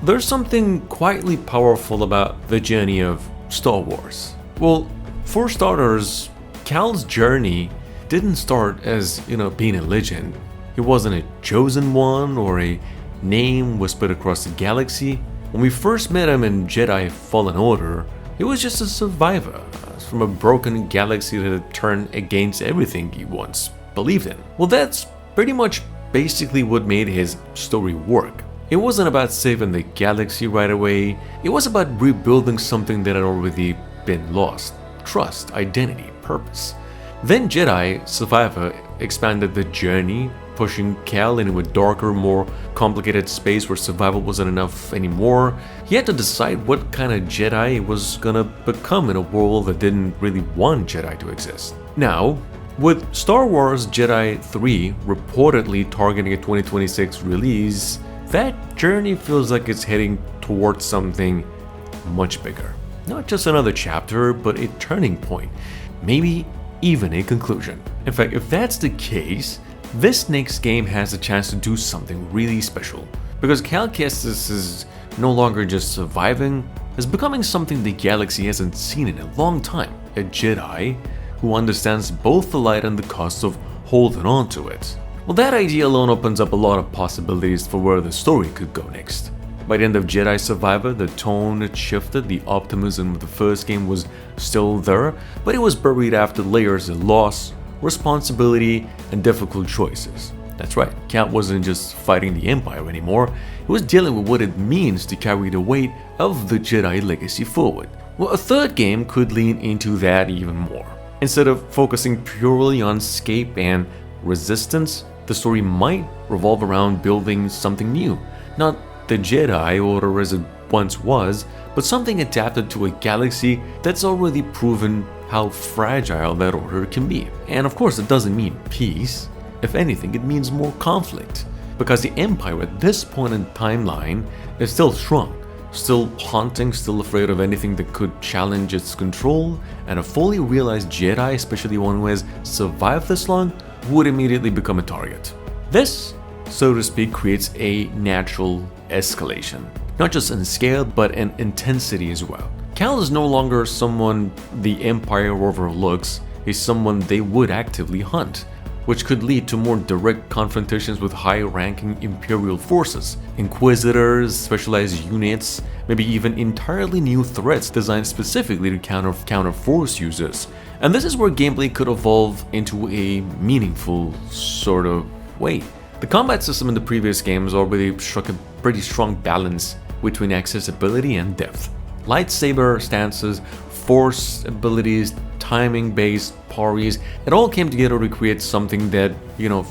there's something quietly powerful about the journey of Star Wars. Well, for starters, Cal's journey didn't start as, being a legend. He wasn't a chosen one or a name whispered across the galaxy. When we first met him in Jedi Fallen Order, he was just a survivor from a broken galaxy that had turned against everything he once believed in. Well, that's pretty much basically what made his story work. It wasn't about saving the galaxy right away, it was about rebuilding something that had already been lost: trust, identity, purpose. Then Jedi Survivor expanded the journey, pushing Cal into a darker, more complicated space where survival wasn't enough anymore. He had to decide what kind of Jedi he was gonna become in a world that didn't really want Jedi to exist. Now, with Star Wars Jedi 3 reportedly targeting a 2026 release, that journey feels like it's heading towards something much bigger. Not just another chapter, but a turning point. Maybe even a conclusion. In fact, if that's the case, this next game has a chance to do something really special. Because Cal Kestis is no longer just surviving, is becoming something the galaxy hasn't seen in a long time. A Jedi who understands both the light and the cost of holding on to it. Well, that idea alone opens up a lot of possibilities for where the story could go next. By the end of Jedi Survivor, the tone had shifted, the optimism of the first game was still there, but it was buried after layers of loss, responsibility, and difficult choices. That's right, Cal wasn't just fighting the Empire anymore, he was dealing with what it means to carry the weight of the Jedi legacy forward. Well, a third game could lean into that even more. Instead of focusing purely on escape and resistance, the story might revolve around building something new. Not the Jedi Order as it once was, but something adapted to a galaxy that's already proven how fragile that order can be. And of course, it doesn't mean peace. If anything, it means more conflict. Because the Empire at this point in timeline is still strong, still haunting, still afraid of anything that could challenge its control, and a fully realized Jedi, especially one who has survived this long, would immediately become a target. This, so to speak, creates a natural escalation. Not just in scale, but in intensity as well. Cal is no longer someone the Empire overlooks, he's someone they would actively hunt, which could lead to more direct confrontations with high-ranking Imperial forces, Inquisitors, specialized units, maybe even entirely new threats designed specifically to counter Force users. And this is where gameplay could evolve into a meaningful sort of way. The combat system in the previous games already struck a pretty strong balance between accessibility and depth. Lightsaber stances, force abilities, timing-based parries, it all came together to create something that,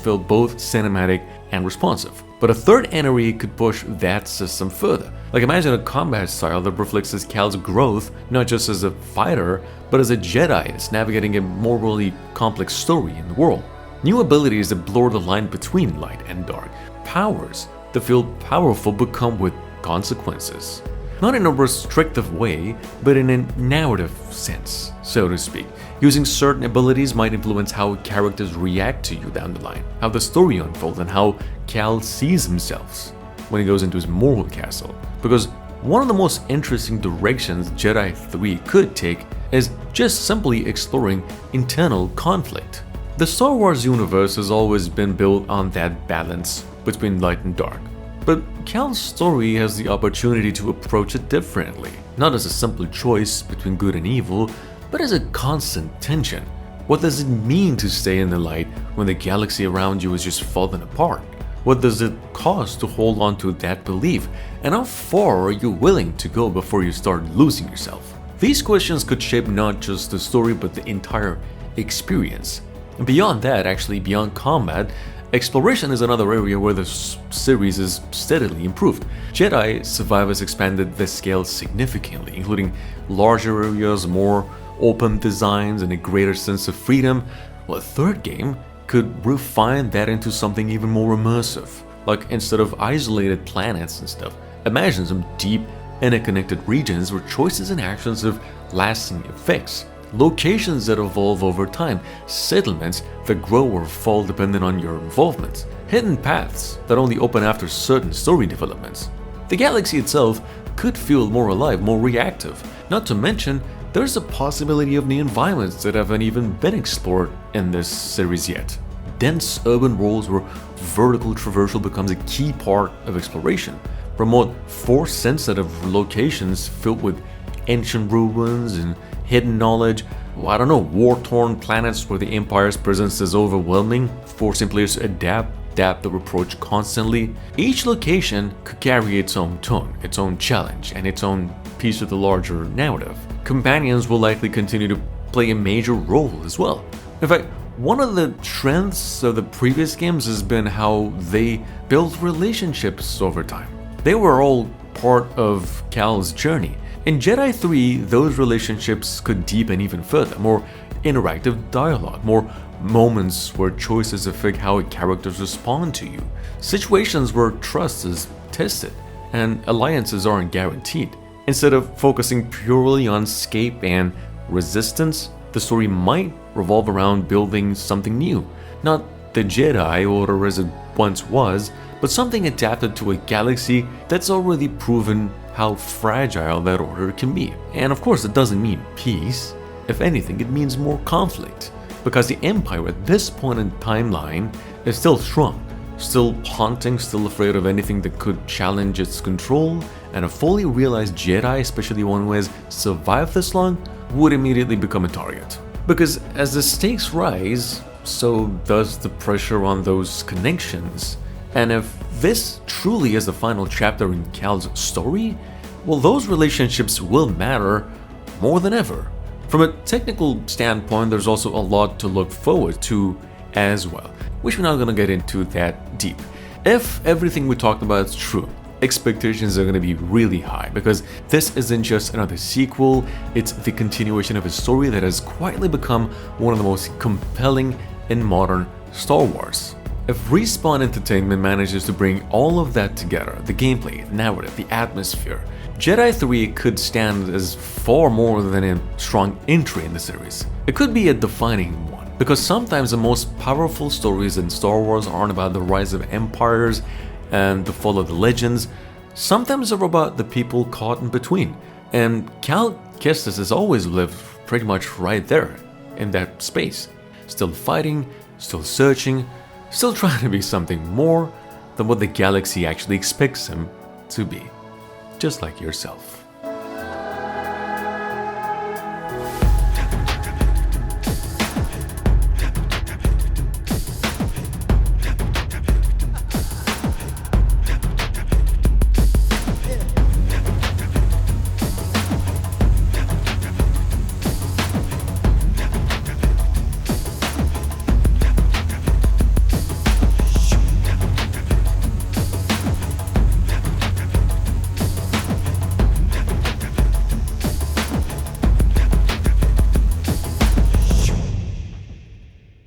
felt both cinematic and responsive. But a third entry could push that system further. Like, imagine a combat style that reflects Cal's growth, not just as a fighter, but as a Jedi that's navigating a morally complex story in the world. New abilities that blur the line between light and dark. Powers that feel powerful but come with consequences. Not in a restrictive way, but in a narrative sense, so to speak. Using certain abilities might influence how characters react to you down the line, how the story unfolds, and how Cal sees himself when he goes into his moral castle. Because one of the most interesting directions Jedi 3 could take is just simply exploring internal conflict. The Star Wars universe has always been built on that balance between light and dark. But Cal's story has the opportunity to approach it differently, not as a simple choice between good and evil, but as a constant tension. What does it mean to stay in the light when the galaxy around you is just falling apart? What does it cost to hold on to that belief? And how far are you willing to go before you start losing yourself? These questions could shape not just the story but the entire experience. And beyond that, actually beyond combat, exploration is another area where the series is steadily improved. Jedi Survivors expanded the scale significantly, including larger areas, more open designs, and a greater sense of freedom. Well, a third game could refine that into something even more immersive. Like, instead of isolated planets and stuff, imagine some deep, interconnected regions where choices and actions have lasting effects. Locations that evolve over time, settlements that grow or fall depending on your involvement, hidden paths that only open after certain story developments. The galaxy itself could feel more alive, more reactive. Not to mention, there's a possibility of new environments that haven't even been explored in this series yet. Dense urban worlds where vertical traversal becomes a key part of exploration. Remote, force-sensitive locations filled with ancient ruins and hidden knowledge. I don't know, war-torn planets where the Empire's presence is overwhelming, forcing players to adapt their approach constantly. Each location could carry its own tone, its own challenge, and its own piece of the larger narrative. Companions will likely continue to play a major role as well. In fact, one of the strengths of the previous games has been how they built relationships over time. They were all part of Cal's journey. In Jedi 3, those relationships could deepen even further, more interactive dialogue, more moments where choices affect how characters respond to you, situations where trust is tested, and alliances aren't guaranteed. Instead of focusing purely on escape and resistance, the story might revolve around building something new, not the Jedi Order as it once was, but something adapted to a galaxy that's already proven how fragile that order can be. And of course, it doesn't mean peace. If anything, it means more conflict, because the Empire at this point in timeline is still strong, still haunting, still afraid of anything that could challenge its control, and a fully realized Jedi, especially one who has survived this long, would immediately become a target. Because as the stakes rise, so does the pressure on those connections. And if this truly is the final chapter in Cal's story, well, those relationships will matter more than ever. From a technical standpoint, there's also a lot to look forward to as well, which we're not going to get into that deep. If everything we talked about is true, expectations are going to be really high, because this isn't just another sequel, it's the continuation of a story that has quietly become one of the most compelling in modern Star Wars. If Respawn Entertainment manages to bring all of that together, the gameplay, the narrative, the atmosphere, Jedi 3 could stand as far more than a strong entry in the series. It could be a defining one, because sometimes the most powerful stories in Star Wars aren't about the rise of empires and the fall of the legends. Sometimes they're about the people caught in between. And Cal Kestis has always lived pretty much right there, in that space. Still fighting, still searching, still trying to be something more than what the galaxy actually expects him to be. Just like yourself.